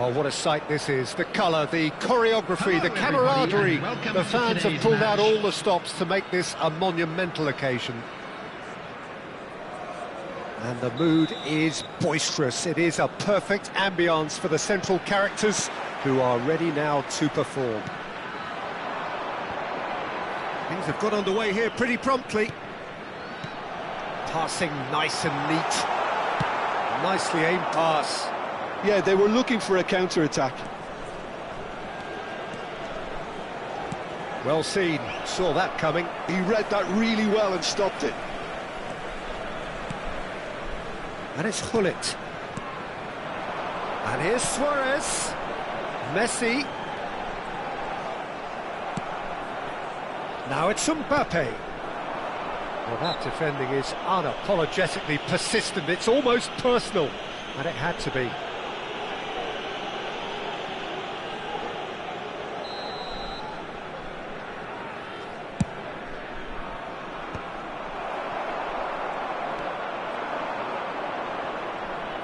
Oh, what a sight this is. The colour, the choreography, the camaraderie. The fans have pulled out all the stops to make this a monumental occasion. And the mood is boisterous. It is a perfect ambience for the central characters who are ready now to perform. Things have got underway here pretty promptly. Passing nice and neat. Nicely aimed pass. Yeah, they were looking for a counter-attack. Well seen, saw that coming. He read that really well and stopped it. And it's Hullet. And here's Suarez. Messi. Now it's Mbappe. Well, that defending is unapologetically persistent. It's almost personal, and it had to be.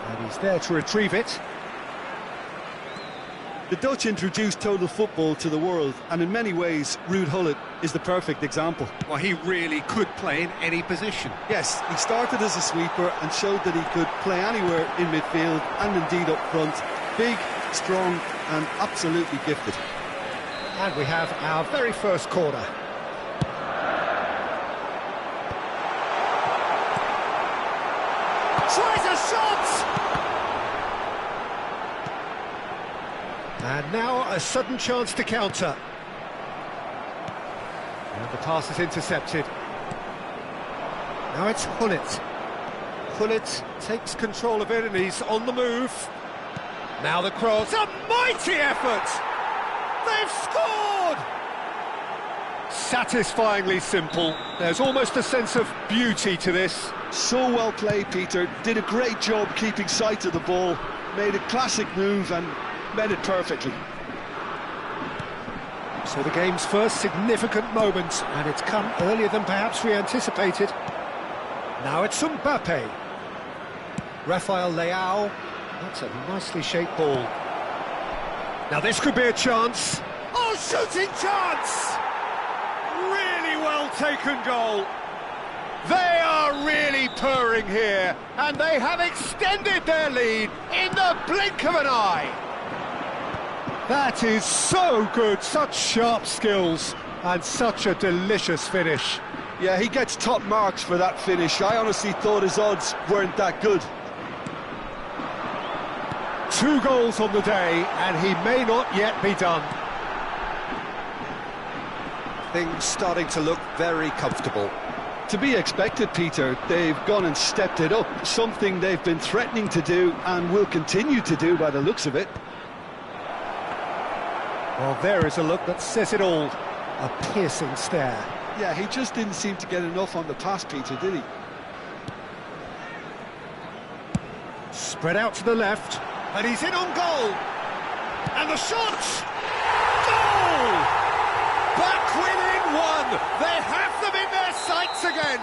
And he's there to retrieve it. The Dutch introduced total football to the world, and in many ways, Ruud Gullit is the perfect example. Well, he really could play in any position. Yes, he started as a sweeper and showed that he could play anywhere in midfield and indeed up front. Big, strong and absolutely gifted. And we have our very first corner. Tries a shot! And now a sudden chance to counter. And the pass is intercepted. Now it's Hullet. Hullet takes control of it and he's on the move. Now the cross. A mighty effort! They've scored! Satisfyingly simple. There's almost a sense of beauty to this. So well played, Peter. Did a great job keeping sight of the ball. Made a classic move and met it perfectly. So the game's first significant moment, and it's come earlier than perhaps we anticipated. Now it's Mbappe. Rafael Leao. That's a nicely shaped ball. Now this could be a chance. Oh, shooting chance! Really well taken goal. They are really purring here, and they have extended their lead in the blink of an eye. That is so good, such sharp skills, and such a delicious finish. Yeah, he gets top marks for that finish. I honestly thought his odds weren't that good. 2 goals on the day, and he may not yet be done. Things starting to look very comfortable. To be expected, Peter. They've gone and stepped it up, something they've been threatening to do and will continue to do by the looks of it. Well, there is a look that says it all. A piercing stare. Yeah, he just didn't seem to get enough on the pass, Peter, did he? Spread out to the left, and he's in on goal. And the shot! Goal! Back within 1. They have them in their sights again.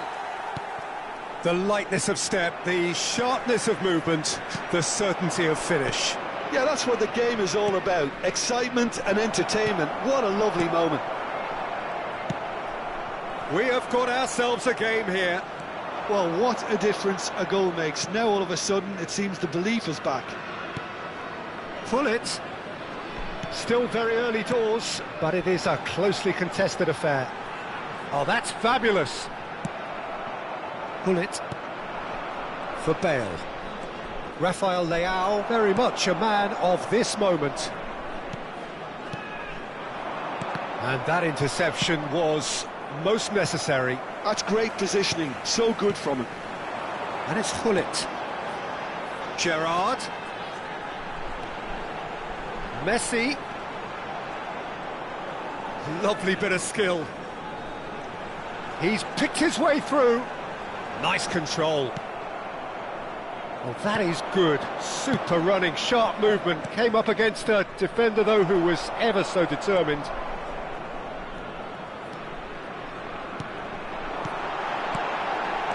The lightness of step, the sharpness of movement, the certainty of finish. Yeah, that's what the game is all about. Excitement and entertainment. What a lovely moment. We have got ourselves a game here. Well, what a difference a goal makes. Now all of a sudden it seems the belief is back. Hullet. Still very early doors, but it is a closely contested affair. Oh, that's fabulous. Hullet for Bale. Rafael Leao, very much a man of this moment. And that interception was most necessary. That's great positioning, so good from him. And it's Hullet. Gerrard. Messi. Lovely bit of skill. He's picked his way through. Nice control. Well, that is good. Super running, sharp movement. Came up against a defender, though, who was ever so determined.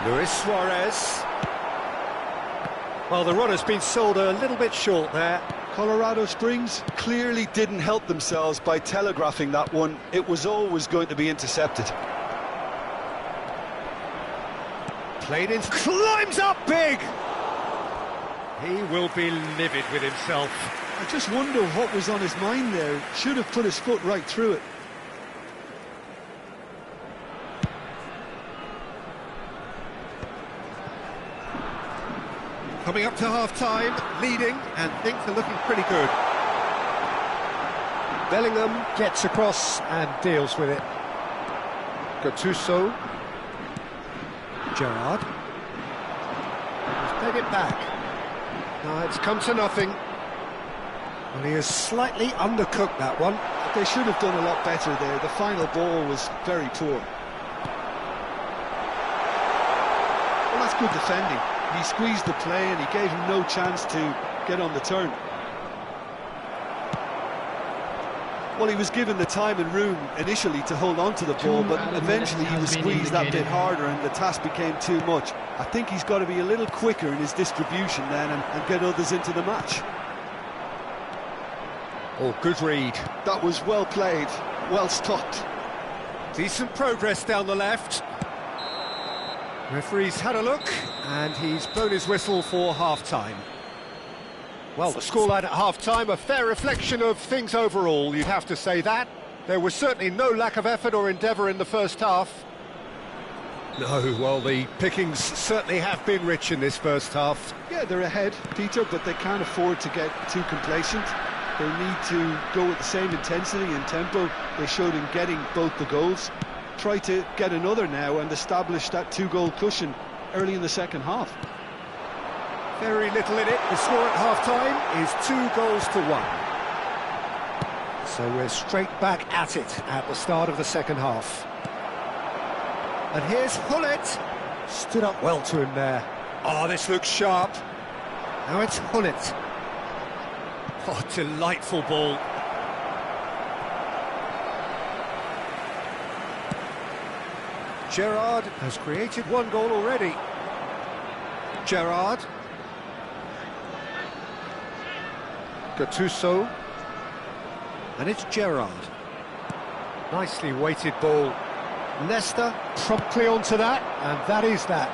Luis Suarez. Well, the run has been sold a little bit short there. Colorado Springs clearly didn't help themselves by telegraphing that one. It was always going to be intercepted. Played in, climbs up big! He will be livid with himself. I just wonder what was on his mind there. Should have put his foot right through it. Coming up to half-time, leading, and things are looking pretty good. Bellingham gets across and deals with it. Gattuso. Gerrard. He's played it back. Now it's come to nothing. Well, he has slightly undercooked that one. They should have done a lot better there. The final ball was very poor. Well, that's good defending. He squeezed the play and he gave him no chance to get on the turn. Well, he was given the time and room initially to hold on to the ball, but eventually he was squeezed that bit harder and the task became too much. I think he's got to be a little quicker in his distribution then and get others into the match. Oh, good read. That was well played, well stopped. Decent progress down the left. Referee's had a look, and he's blown his whistle for half-time. Well, the scoreline at half-time, a fair reflection of things overall, you'd have to say that. There was certainly no lack of effort or endeavour in the first half. No, well, the pickings certainly have been rich in this first half. Yeah, they're ahead, Peter, but they can't afford to get too complacent. They need to go with the same intensity and tempo they showed in getting both the goals. Try to get another now and establish that two-goal cushion early in the second half. Very little in it. The score at half-time is 2-1. So we're straight back at it at the start of the second half. And here's Hullet. Stood up well to him there. Oh, this looks sharp. Now it's Hullet. Oh, delightful ball. Gerrard has created one goal already. Gerrard. Gattuso. And it's Gerrard. Nicely weighted ball. Leicester promptly onto that, and that is that.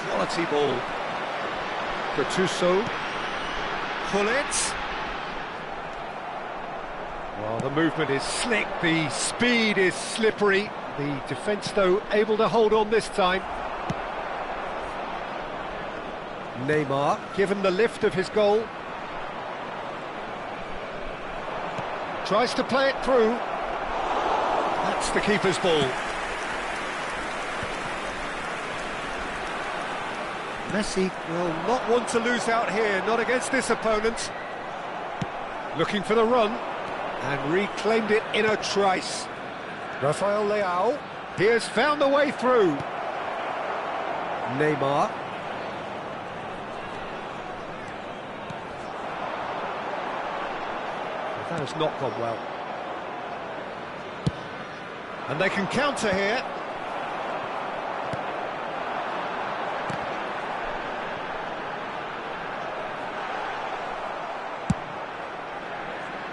Quality ball. Gattuso. Hullet. Well, the movement is slick, the speed is slippery. The defence, though, able to hold on this time. Neymar, given the lift of his goal. Tries to play it through. That's the keeper's ball. Messi will not want to lose out here, not against this opponent. Looking for the run, and reclaimed it in a trice. Rafael Leao, he has found the way through. Neymar. That has not gone well. And they can counter here.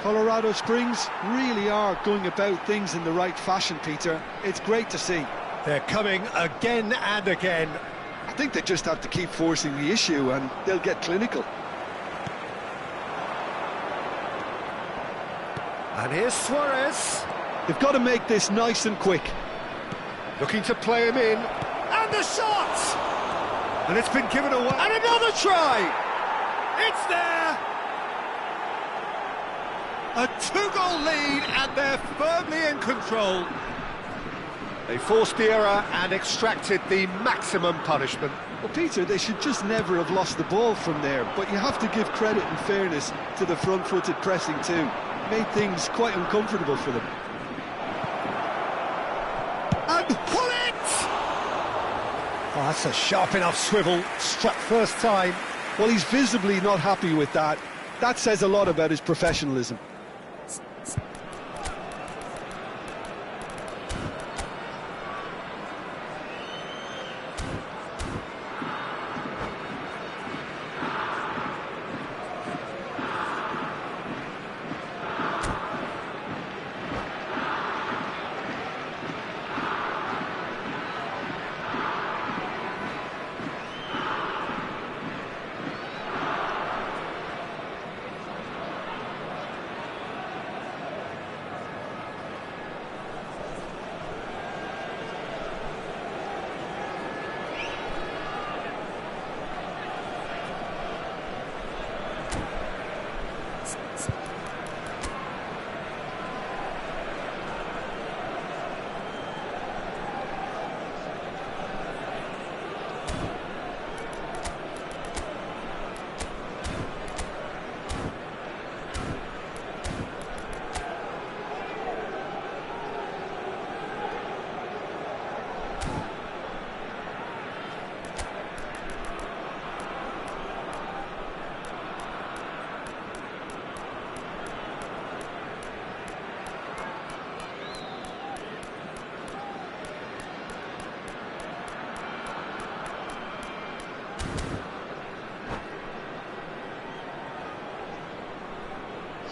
Colorado Springs really are going about things in the right fashion, Peter. It's great to see. They're coming again and again. I think they just have to keep forcing the issue and they'll get clinical. And here's Suarez. They've got to make this nice and quick. Looking to play him in. And the shot! And it's been given away. And another try! It's there! A two-goal lead, and they're firmly in control. They forced the error and extracted the maximum punishment. Well, Peter, they should just never have lost the ball from there, but you have to give credit and fairness to the front-footed pressing too. Made things quite uncomfortable for them. And pull it! Oh, that's a sharp enough swivel. Struck first time. Well, he's visibly not happy with that. That says a lot about his professionalism.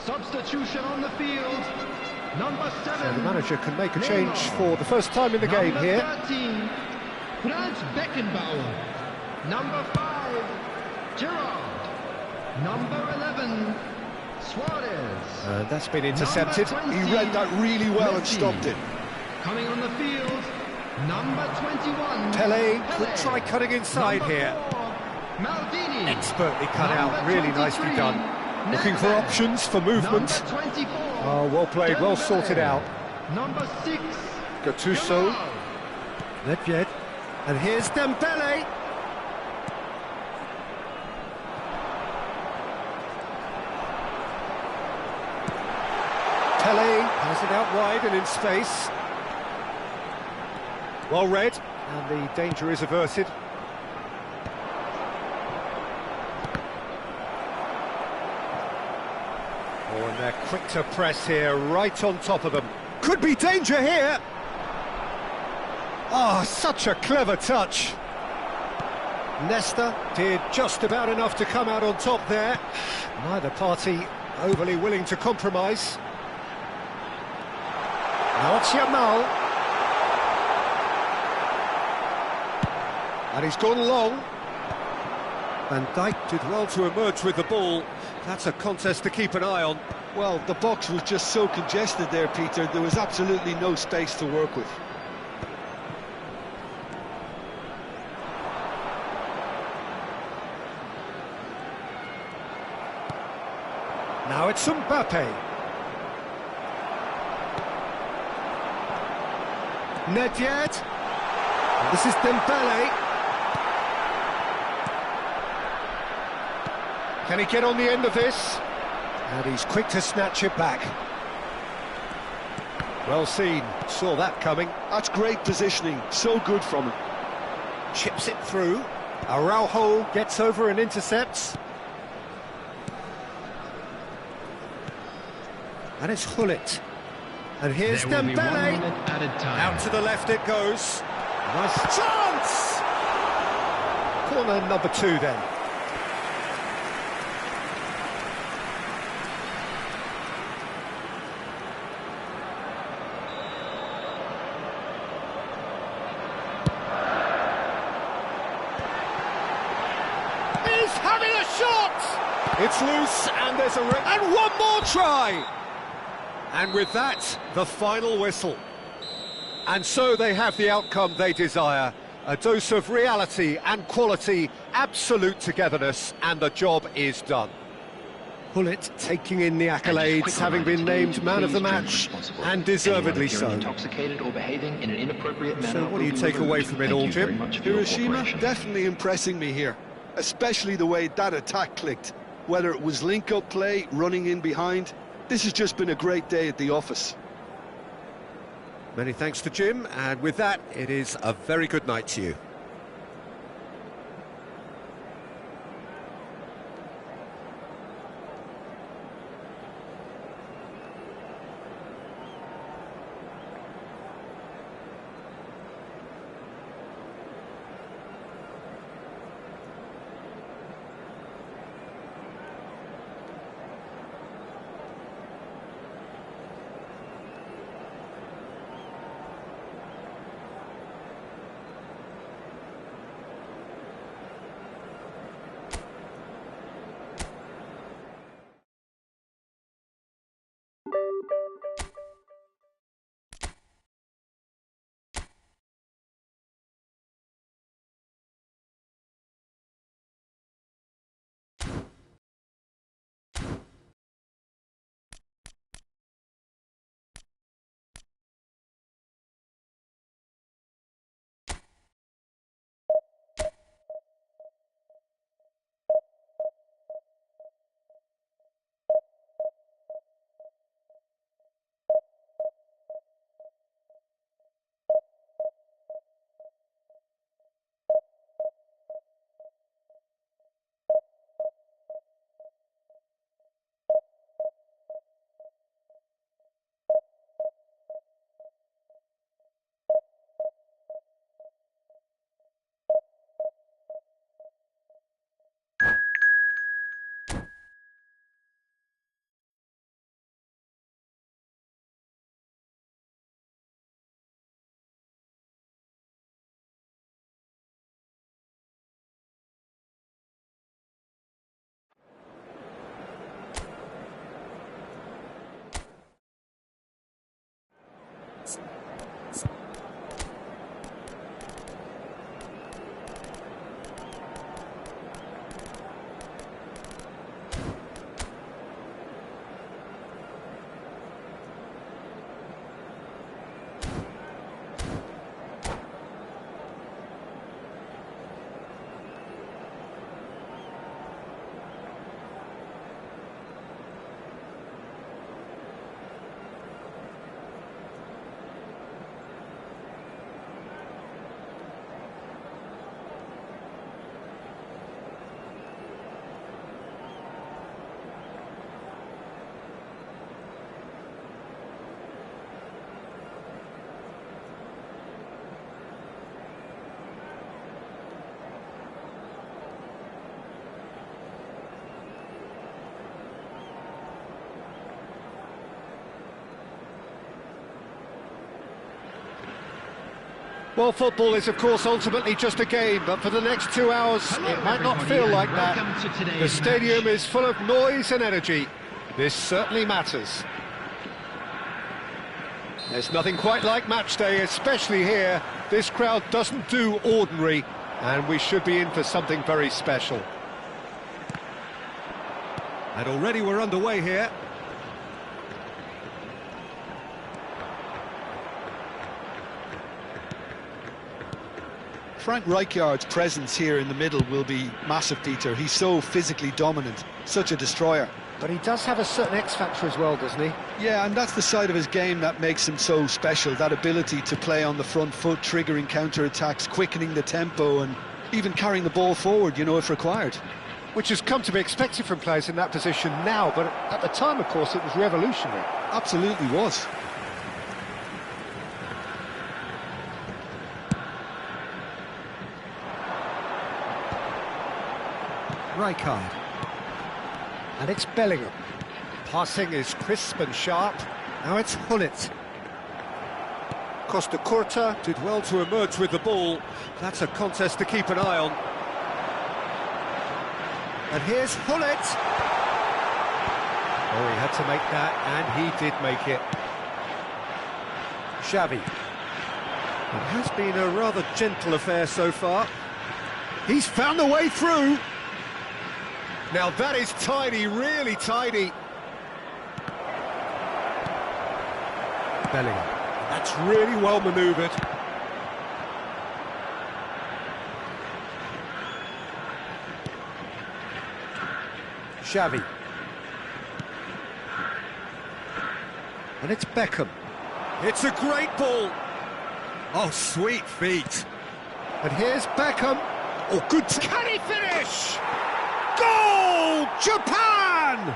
Substitution on the field. Number 7. So the manager can make a change for the first time in the game here. 13, Franz Beckenbauer. Number 5, Gerrard. Number 11, Suarez. And that's been intercepted. Number 20, He read that really well and Messi. stopped it. Coming on the field, number 21. Pele could try cutting inside Number here. 4, Maldini. Expertly cut Number out, really nicely 23, done. Looking for Nedved. options for movement. Number 24. Oh, well played, well sorted out. Number 6. Gattuso. Nedved. And here's Dembele. Pele has it out wide and in space. Well read, and the danger is averted. Oh, and they're quick to press here, right on top of them. Could be danger here. Oh, such a clever touch. Nesta did just about enough to come out on top there. Neither party overly willing to compromise. Now it's Yamal. And he's gone long. Van Dijk did well to emerge with the ball. That's a contest to keep an eye on. Well, the box was just so congested there, Peter. There was absolutely no space to work with. Now it's Mbappe. Nedved. This is Dembele. Can he get on the end of this? And he's quick to snatch it back. Well seen, saw that coming. That's great positioning, so good from him. Chips it through. Araujo gets over and intercepts. And it's Hullet. And here's There will be 1 Dembele. minute added time. Out to the left it goes. Nice chance! Corner number 2 then. He's having a shot! It's loose and there's a... And one more try! And with that, the final whistle. And so they have the outcome they desire. A dose of reality and quality, absolute togetherness, and the job is done. Hullet taking in the accolades, having been named man of the match, and deservedly so. So what do you take away from it all, Jim? Hiroshima definitely impressing me here, especially the way that attack clicked. Whether it was link-up play, running in behind, this has just been a great day at the office. Many thanks to Jim, and with that, it is a very good night to you. Well, football is, of course, ultimately just a game, but for the next 2 hours, it might not feel like that. The stadium is full of noise and energy. This certainly matters. There's nothing quite like match day, especially here. This crowd doesn't do ordinary, and we should be in for something very special. And already we're underway here. Frank Rijkaard's presence here in the middle will be massive, Peter. He's so physically dominant, such a destroyer. But he does have a certain X-factor as well, doesn't he? Yeah, and that's the side of his game that makes him so special, that ability to play on the front foot, triggering counter-attacks, quickening the tempo, and even carrying the ball forward, you know, if required. Which has come to be expected from players in that position now, but at the time, of course, it was revolutionary. Absolutely was. Rijkaard. And it's Bellingham. Passing is crisp and sharp. Now it's Hullet. Costa Curta did well to emerge with the ball. That's a contest to keep an eye on. And here's Hullet. Oh, he had to make that, and he did make it. Xavi. It has been a rather gentle affair so far. He's found the way through. Now that is tidy, really tidy. Bellingham. That's really well manoeuvred. Xavi. And it's Beckham. It's a great ball. Oh, sweet feet. And here's Beckham. Oh, good. Can he finish? Goal! Japan!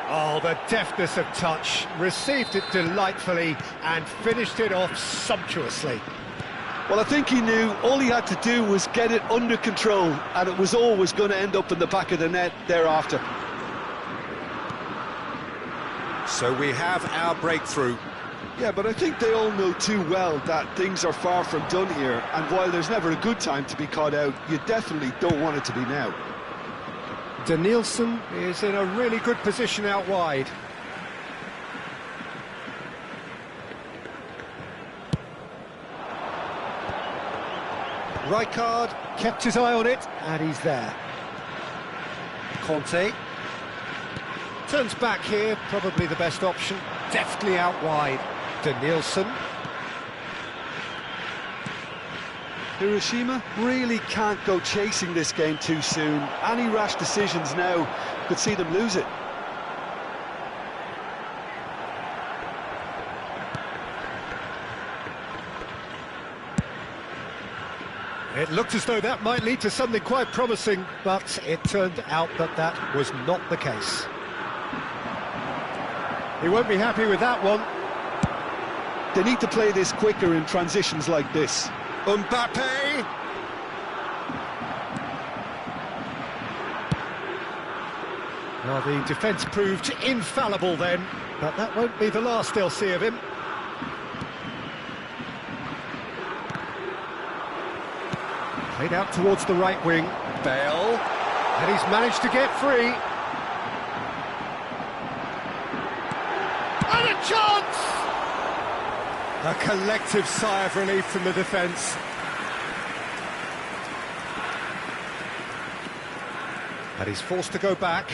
Oh, the deftness of touch. Received it delightfully and finished it off sumptuously. Well, I think he knew all he had to do was get it under control, and it was always going to end up in the back of the net thereafter. So we have our breakthrough. Yeah, but I think they all know too well that things are far from done here, and while there's never a good time to be caught out, you definitely don't want it to be now. Danielson is in a really good position out wide. Rijkaard kept his eye on it, and he's there. Conte turns back here, probably the best option. Deftly out wide. Danielson. Hiroshima really can't go chasing this game too soon. Any rash decisions now could see them lose it. It looked as though that might lead to something quite promising, but it turned out that that was not the case. He won't be happy with that one. They need to play this quicker in transitions like this. Mbappe! Well, the defence proved infallible then, but that won't be the last they'll see of him. Played out towards the right wing. Bale. And he's managed to get free. And a chance! A collective sigh of relief from the defence. And he's forced to go back.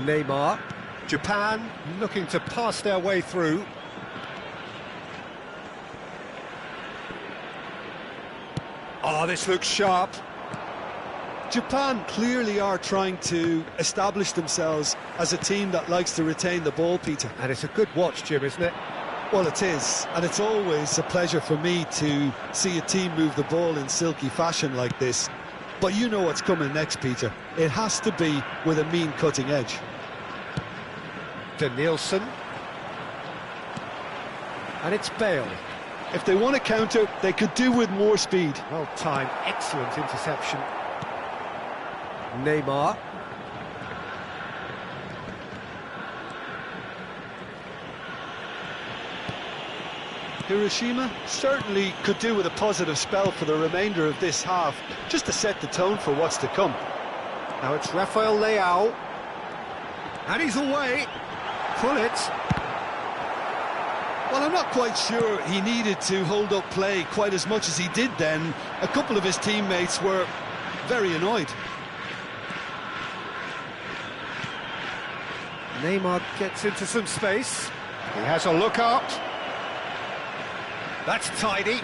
Neymar. Japan looking to pass their way through. Oh, this looks sharp. Japan clearly are trying to establish themselves as a team that likes to retain the ball, Peter. And it's a good watch, Jim, isn't it? Well, it is, and it's always a pleasure for me to see a team move the ball in silky fashion like this. But you know what's coming next, Peter. It has to be with a mean cutting edge. Danielson. And it's Bale. If they want to counter, they could do with more speed. Well timed, excellent interception. Neymar. Hiroshima certainly could do with a positive spell for the remainder of this half, just to set the tone for what's to come. Now it's Rafael Leao. And he's away. Pull it. Well, I'm not quite sure he needed to hold up play quite as much as he did then. A couple of his teammates were very annoyed. Neymar gets into some space. He has a look up. That's tidy.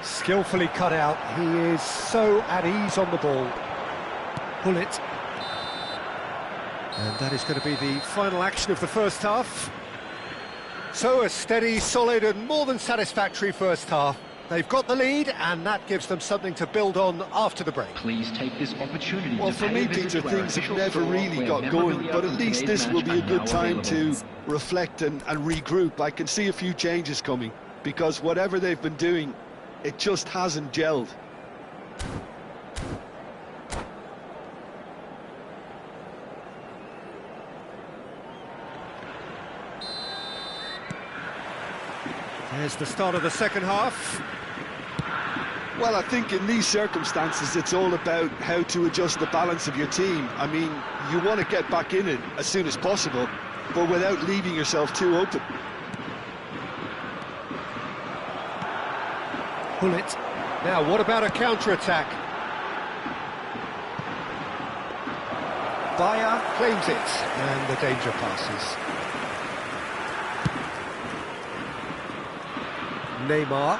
Skillfully cut out. He is so at ease on the ball. Pull it. And that is going to be the final action of the first half. So a steady, solid and more than satisfactory first half. They've got the lead and that gives them something to build on after the break. Please take this opportunity. Well, for me, Peter, things have never really got going, but at least this will be a good time to reflect and regroup. I can see a few changes coming, because whatever they've been doing, it just hasn't gelled. There's the start of the second half. Well, I think in these circumstances, it's all about how to adjust the balance of your team. I mean, you want to get back in it as soon as possible, but without leaving yourself too open. Pull it. Now, what about a counter-attack? Bayer claims it, and the danger passes. Neymar.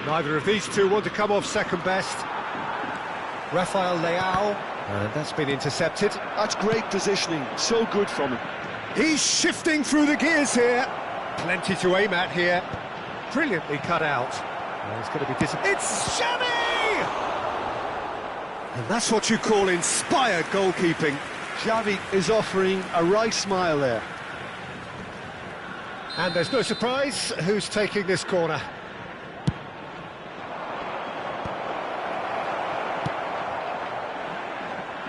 Neither of these two want to come off second best. Rafael Leao, and that's been intercepted. That's great positioning, so good from him. He's shifting through the gears here. Plenty to aim at here. Brilliantly cut out. Well, it's going to be disappointing. It's Xavi! And that's what you call inspired goalkeeping. Xavi is offering a right smile there. And there's no surprise who's taking this corner.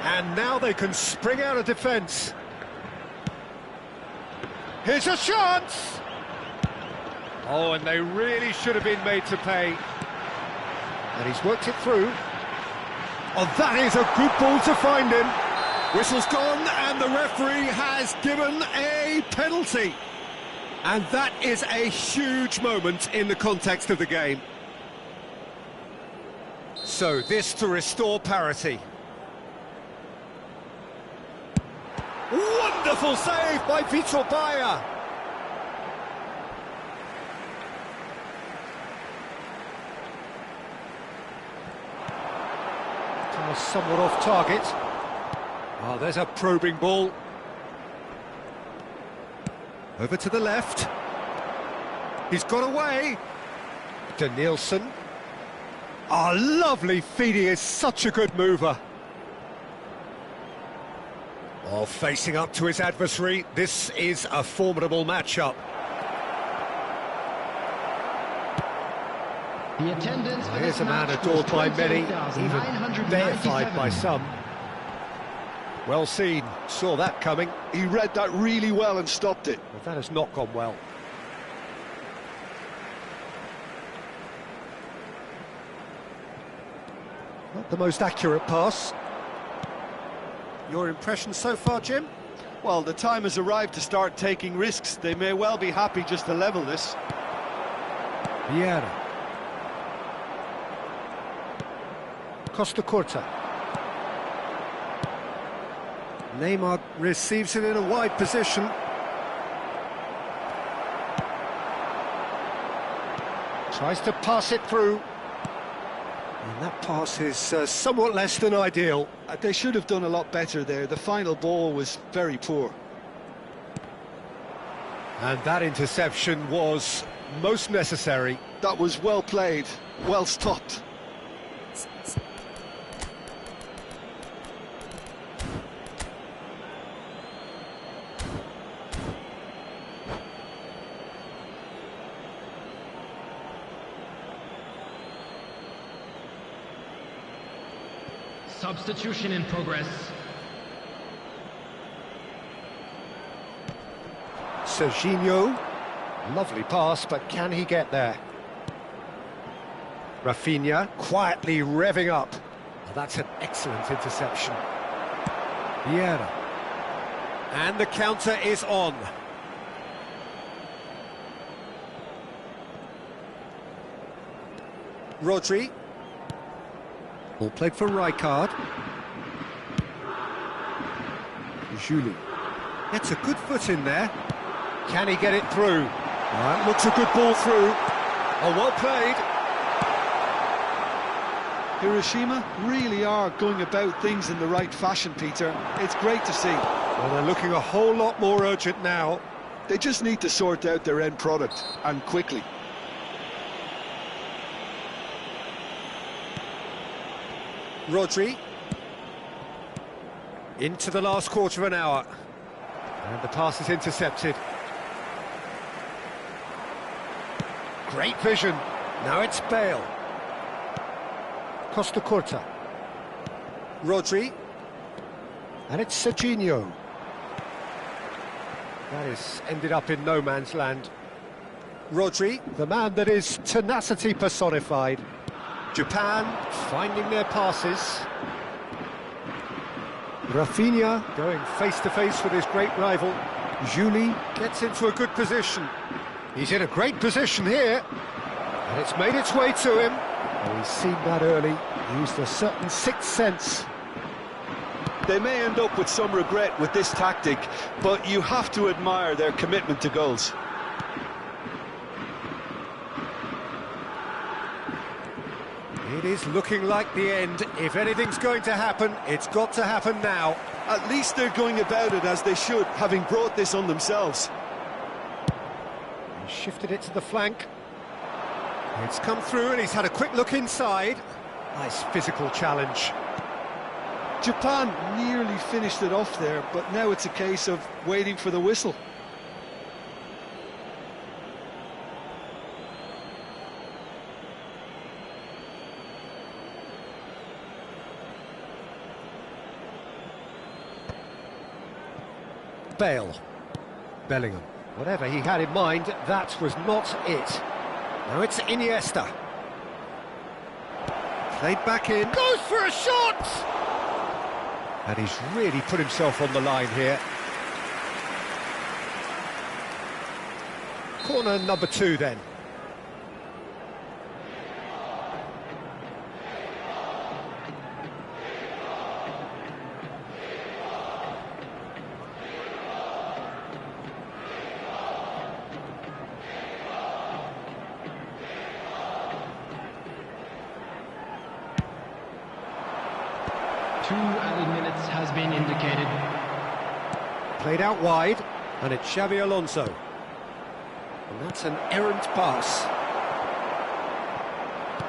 And now they can spring out of defence. Here's a chance! Oh, and they really should have been made to pay. And he's worked it through. Oh, that is a good ball to find him. Whistle's gone, and the referee has given a penalty. And that is a huge moment in the context of the game. So this to restore parity. Wonderful save by Vitor Bayer. Somewhat off target. Oh, there's a probing ball. Over to the left. He's got away. Danielson. Oh, lovely feed. He is such a good mover. Oh, facing up to his adversary. This is a formidable matchup. The attendance for Here's this a man match adored was by many, even 28,997. deified by some. Well seen, saw that coming. He read that really well and stopped it. But that has not gone well. Not the most accurate pass. Your impression so far, Jim? Well, the time has arrived to start taking risks. They may well be happy just to level this. Vieira. Costa Curta. Neymar receives it in a wide position. Tries to pass it through. And that pass is somewhat less than ideal. They should have done a lot better there. The final ball was very poor. And that interception was most necessary. That was well played, well stopped. Substitution in progress. Serginho. Lovely pass, but can he get there? Rafinha quietly revving up. Oh, that's an excellent interception. Vieira. And the counter is on. Rodri. All played for Rijkaard. Julie. Gets a good foot in there. Can he get it through? That looks a good ball through. Oh, well played. Hiroshima really are going about things in the right fashion, Peter. It's great to see. Well, they're looking a whole lot more urgent now. They just need to sort out their end product, and quickly. Rodri. Into the last quarter of an hour. And the pass is intercepted. Great vision. Now it's Bale. Costa Curta. Rodri. And it's Serginho. That is ended up in no man's land. Rodri, the man that is tenacity personified. Japan finding their passes. Rafinha going face-to-face with his great rival. Julie gets into a good position. He's in a great position here. And it's made its way to him. Oh, he's seen that early. Used a certain sixth sense. They may end up with some regret with this tactic, but you have to admire their commitment to goals. It is looking like the end. If anything's going to happen, it's got to happen now. At least they're going about it as they should, having brought this on themselves. He shifted it to the flank. It's come through and he's had a quick look inside. Nice physical challenge. Japan nearly finished it off there, but now it's a case of waiting for the whistle. Bale. Bellingham. Whatever he had in mind, that was not it. Now it's Iniesta. Played back in. Goes for a shot! And he's really put himself on the line here. Corner number 2 then. Two added minutes has been indicated. Played out wide, and it's Xabi Alonso. And that's an errant pass.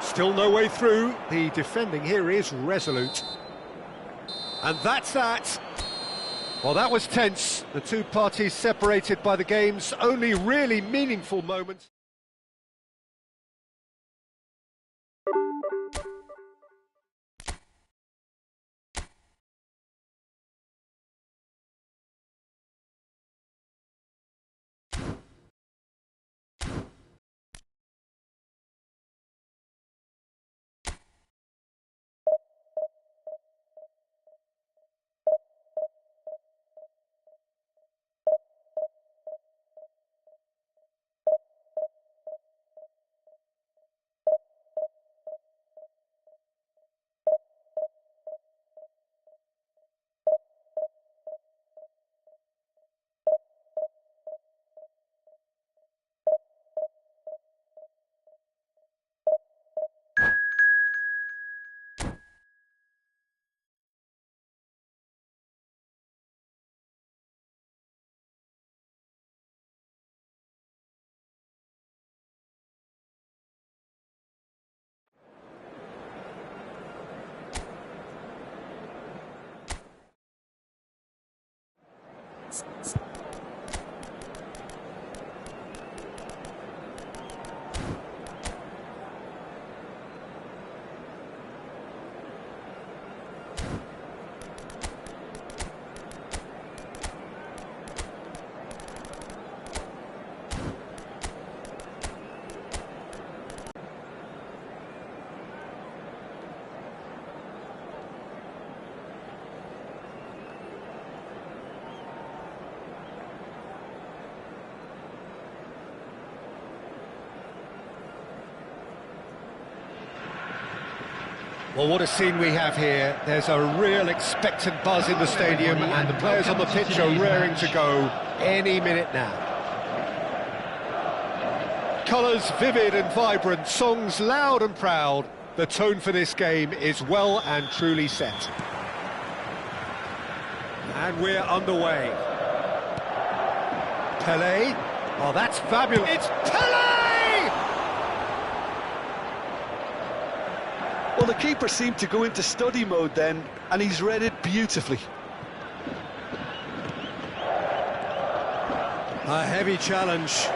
Still no way through. The defending here is resolute. And that's that. Well, that was tense. The two parties separated by the game's only really meaningful moments. Well, what a scene we have here. There's a real expectant buzz in the stadium, and the players on the pitch are raring to go any minute now. Colours vivid and vibrant, songs loud and proud. The tone for this game is well and truly set. And we're underway. Pelé. Oh, that's fabulous. It's Pelé! Well, the keeper seemed to go into study mode then, and he's read it beautifully. A heavy challenge.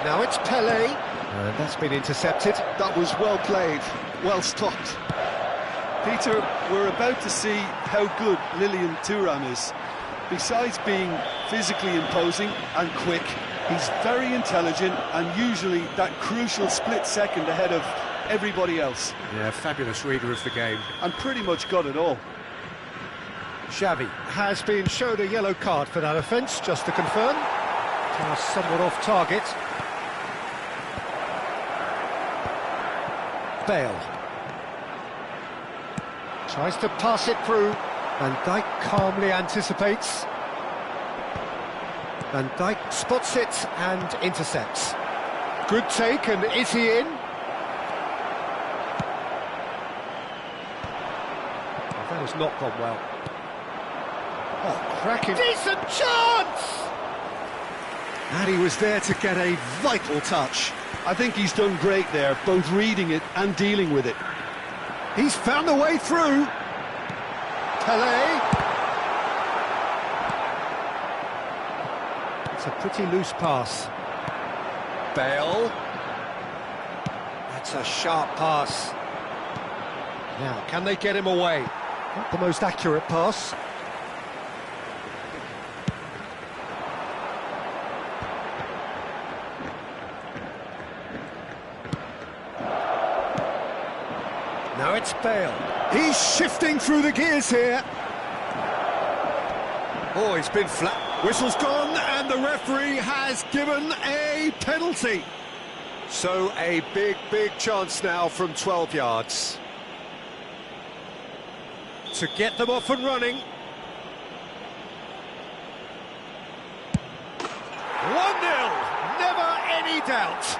Now it's Pelé, and that's been intercepted. That was well played, well stopped. Peter, we're about to see how good Lilian Thuram is. Besides being physically imposing and quick, he's very intelligent and usually that crucial split second ahead of everybody else. Yeah, fabulous reader of the game. And pretty much got it all. Xavi has been shown a yellow card for that offence, just to confirm. Pass somewhat off target. Bale. Tries to pass it through. Van Dijk calmly anticipates. Van Dijk spots it and intercepts. Good take, and is he in? Oh, that has not gone well. Oh, cracking. Decent chance! And he was there to get a vital touch. I think he's done great there, both reading it and dealing with it. He's found a way through. Pelé. It's a pretty loose pass. Bale. That's a sharp pass. Now, can they get him away? Not the most accurate pass. Now it's Bale. He's shifting through the gears here. Oh, he's been flat. Whistle's gone, and the referee has given a penalty. So a big chance now from 12 yards. To get them off and running. 1-0, never any doubt.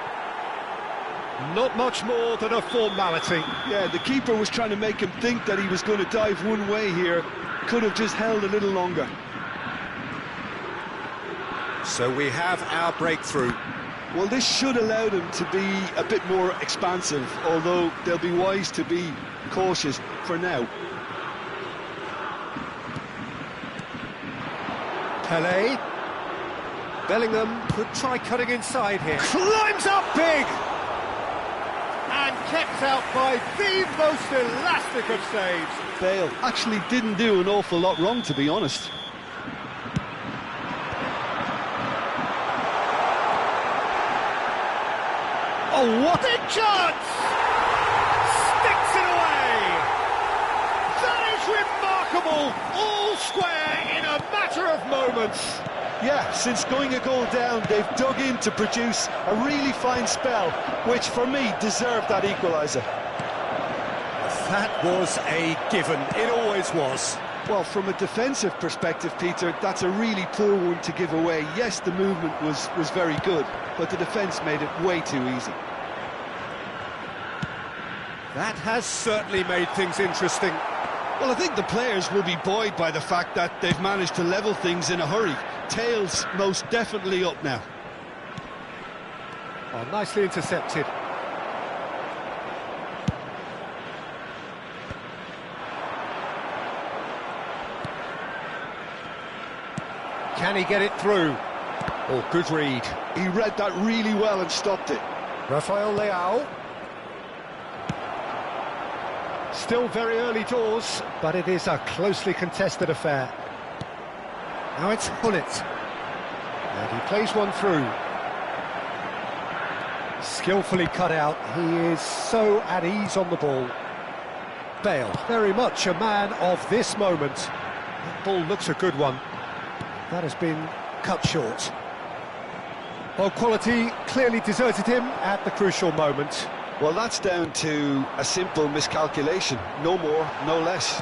Not much more than a formality. Yeah, the keeper was trying to make him think that he was going to dive one way here. Could have just held a little longer. So we have our breakthrough. Well, this should allow them to be a bit more expansive, although they'll be wise to be cautious for now. Pelé. Bellingham could try cutting inside here. Climbs up big! And kept out by the most elastic of saves. Bale actually didn't do an awful lot wrong, to be honest. Oh, what a chance! Sticks it away! That is remarkable! All square in a matter of moments. Yeah, since going a goal down, they've dug in to produce a really fine spell, which for me deserved that equaliser. That was a given, it always was. Well, from a defensive perspective, Peter, that's a really poor one to give away. Yes, the movement was very good, but the defence made it way too easy. That has certainly made things interesting. Well, I think the players will be buoyed by the fact that they've managed to level things in a hurry. Tails most definitely up now. Oh, nicely intercepted. Can he get it through? Oh, good read. He read that really well and stopped it. Rafael Leao. Still very early doors, but it is a closely contested affair. Now it's Hullet. And he plays one through. Skillfully cut out. He is so at ease on the ball. Bale, very much a man of this moment. That ball looks a good one. That has been cut short. Well, quality clearly deserted him at the crucial moment. Well, that's down to a simple miscalculation. No more, no less.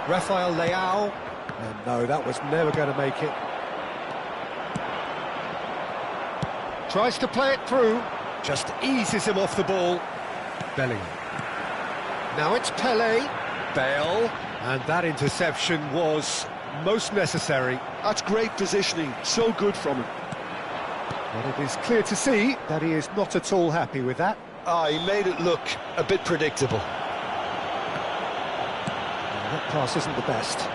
Rafael Leao. And no, that was never going to make it. Tries to play it through. Just eases him off the ball. Bellingham. Now it's Pele. Bale. And that interception was most necessary. That's great positioning. So good from him. But it is clear to see that he is not at all happy with that. He made it look a bit predictable. And that pass isn't the best.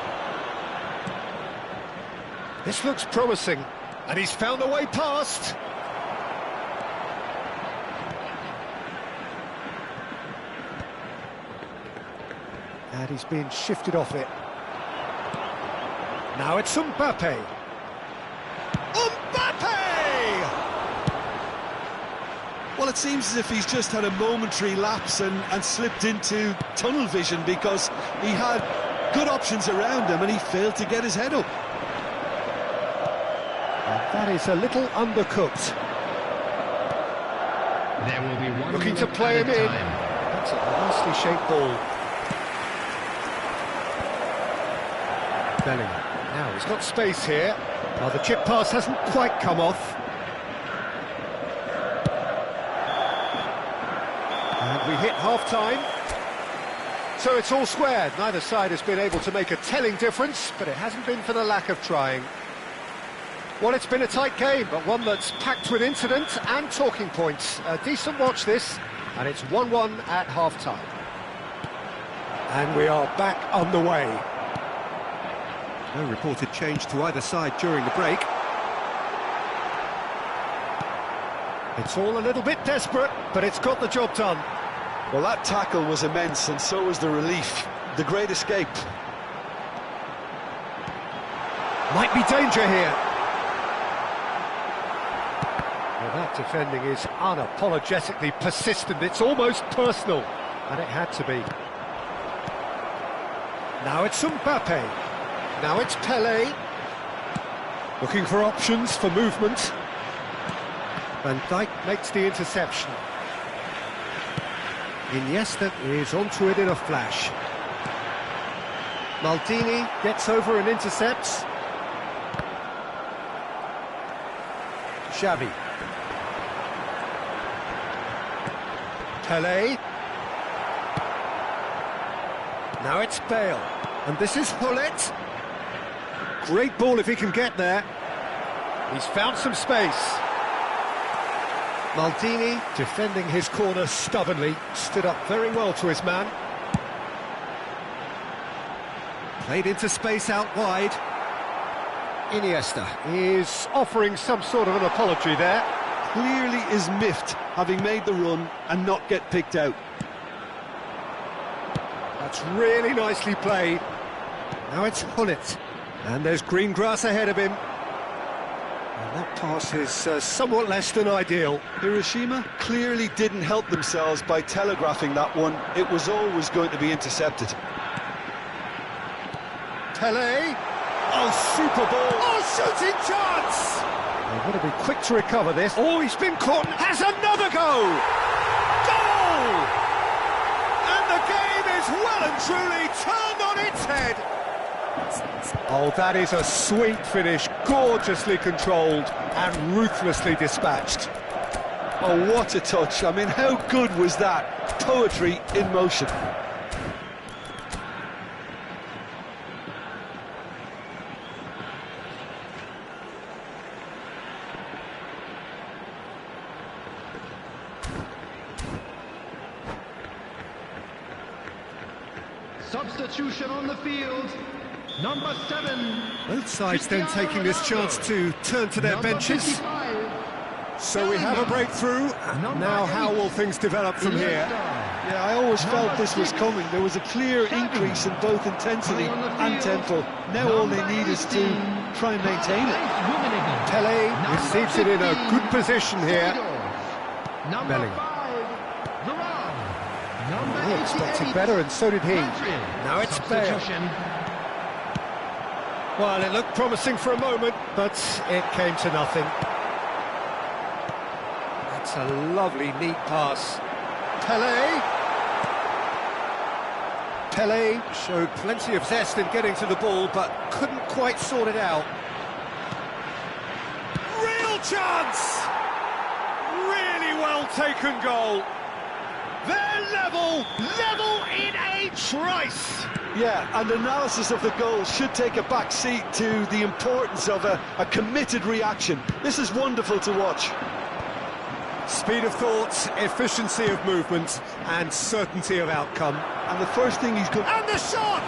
This looks promising. And he's found a way past. And he's been shifted off it. Now it's Mbappe. Mbappe! Well, it seems as if he's just had a momentary lapse and slipped into tunnel vision, because he had good options around him and he failed to get his head up. And that is a little undercooked. There will be one Looking to play him in. That's a nicely shaped ball. Bellingham. Now he's got space here. Well, the chip pass hasn't quite come off. And we hit half-time. So it's all squared. Neither side has been able to make a telling difference, but it hasn't been for the lack of trying. Well, it's been a tight game, but one that's packed with incident and talking points. A decent watch, this, and it's 1-1 at half-time. And we are back underway. No reported change to either side during the break. It's all a little bit desperate, but it's got the job done. Well, that tackle was immense, and so was the relief. The great escape. Might be danger here. Well, that defending is unapologetically persistent. It's almost personal, and it had to be. Now it's Mbappe. Now it's Pele. Looking for options for movement. Van Dijk makes the interception. Iniesta is onto it in a flash. Maldini gets over and intercepts. Xavi. Pele. Now it's Bale. And this is Hullet. Great ball if he can get there. He's found some space. Maldini, defending his corner stubbornly, stood up very well to his man. Played into space out wide. Iniesta is offering some sort of an apology there. Clearly is miffed, having made the run and not get picked out. That's really nicely played. Now it's Hullet. And there's green grass ahead of him. And that pass is somewhat less than ideal. Hiroshima clearly didn't help themselves by telegraphing that one. It was always going to be intercepted. Pele. Oh, super ball. Oh, shooting chance! They've got to be quick to recover this. Oh, he's been caught. Has another go! Goal! And the game is well and truly turned on its head. Oh, that is a sweet finish, gorgeously controlled and ruthlessly dispatched. Oh, what a touch. I mean, how good was that? Poetry in motion. Substitution on the field. Number 7. Both sides then taking this chance to turn to their benches. 55. So we have a breakthrough. Now how will things develop from here? Yeah, I always felt this was coming. There was a clear increase in both intensity and tempo. Now all they need is to try and maintain it. Pele receives it in a good position here. Bellingham. He expected better, and so did he. Now it's Bale. Well, it looked promising for a moment, but it came to nothing. That's That's a lovely, neat pass. Pele showed plenty of zest in getting to the ball, but couldn't quite sort it out. Real chance! Really well taken goal. They're level in a trice. Yeah, and analysis of the goal should take a back seat to the importance of a committed reaction. This is wonderful to watch. Speed of thought, efficiency of movement, and certainty of outcome. And the first thing he's got... And the shot!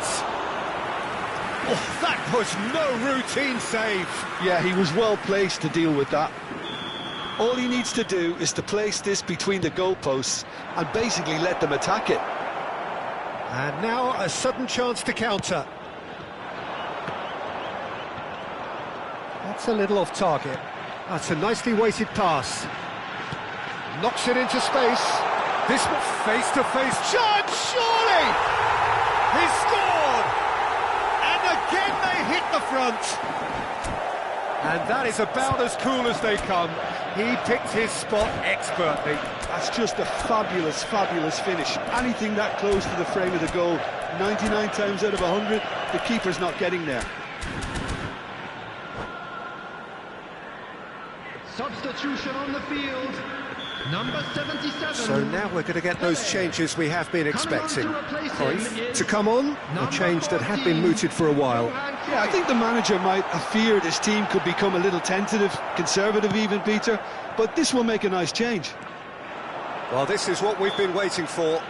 Oh, that was no routine save. Yeah, he was well placed to deal with that. All he needs to do is to place this between the goalposts and basically let them attack it. And now a sudden chance to counter. That's a little off target. That's a nicely weighted pass. Knocks it into space. This face-to-face chance, surely! He scored! And again they hit the front. And that is about as cool as they come. He picked his spot expertly. That's just a fabulous, fabulous finish. Anything that close to the frame of the goal, 99 times out of 100, the keeper's not getting there. Substitution on the field. Number 77. So now we're going to get those changes we have been expecting. Cruyff to come on, a change that had been mooted for a while. Yeah, I think the manager might have feared his team could become a little tentative, conservative even, Peter, but this will make a nice change. Well, this is what we've been waiting for.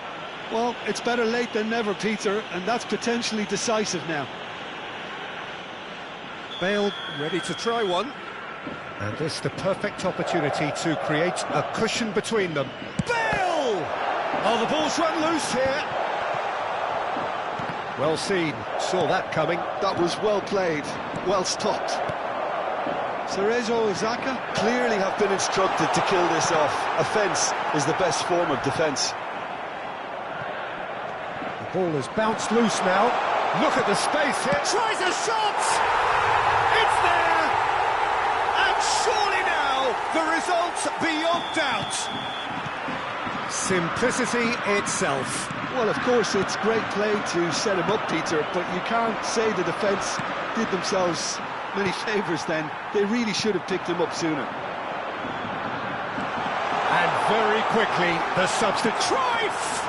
Well, it's better late than never, Peter, and that's potentially decisive now. Bale ready to try one. And this the perfect opportunity to create a cushion between them. Bale! Oh, the ball's run loose here. Well seen, saw that coming. That was well played, well stopped. Cerezo and Xhaka clearly have been instructed to kill this off. Offence is the best form of defence. The ball has bounced loose now. Look at the space here. Tries a shot! It's there! And surely now, the result beyond doubt. Simplicity itself. Well, of course, it's great play to set him up, Peter, but you can't say the defence did themselves many favours then. They really should have picked him up sooner. And very quickly, the substitute. Cruyff!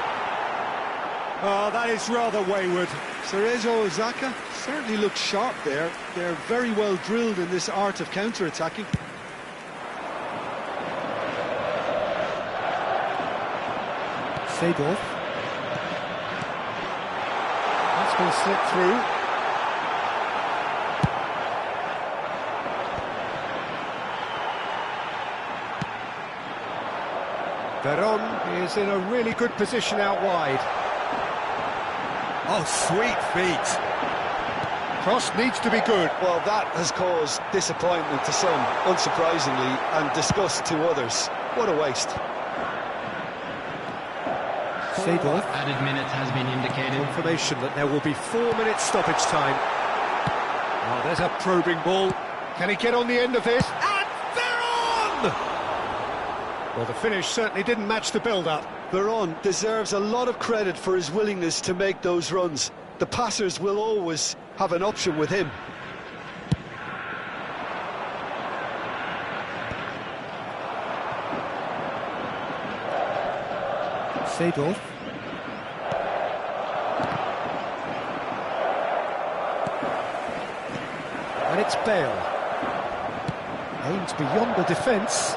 Oh, that is rather wayward. Cerezo and Xhaka certainly look sharp there. They're very well drilled in this art of counter-attacking. Seedorf. That's been slipped through. Veron is in a really good position out wide. Oh, sweet feet. Cross needs to be good. Well, that has caused disappointment to some, unsurprisingly, and disgust to others. What a waste. Seedorf. Added minute has been indicated. Confirmation that there will be 4 minutes stoppage time. Oh, there's a probing ball. Can he get on the end of this? And Veron! Well, the finish certainly didn't match the build-up. Veron deserves a lot of credit for his willingness to make those runs. The passers will always have an option with him. Seedorf. And it's Bale. Aims beyond the defence.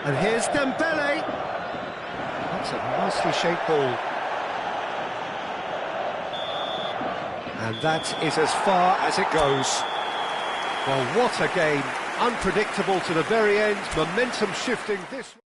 And here's Dembele. That's a nicely shaped ball. And that is as far as it goes. Well, what a game. Unpredictable to the very end. Momentum shifting this way.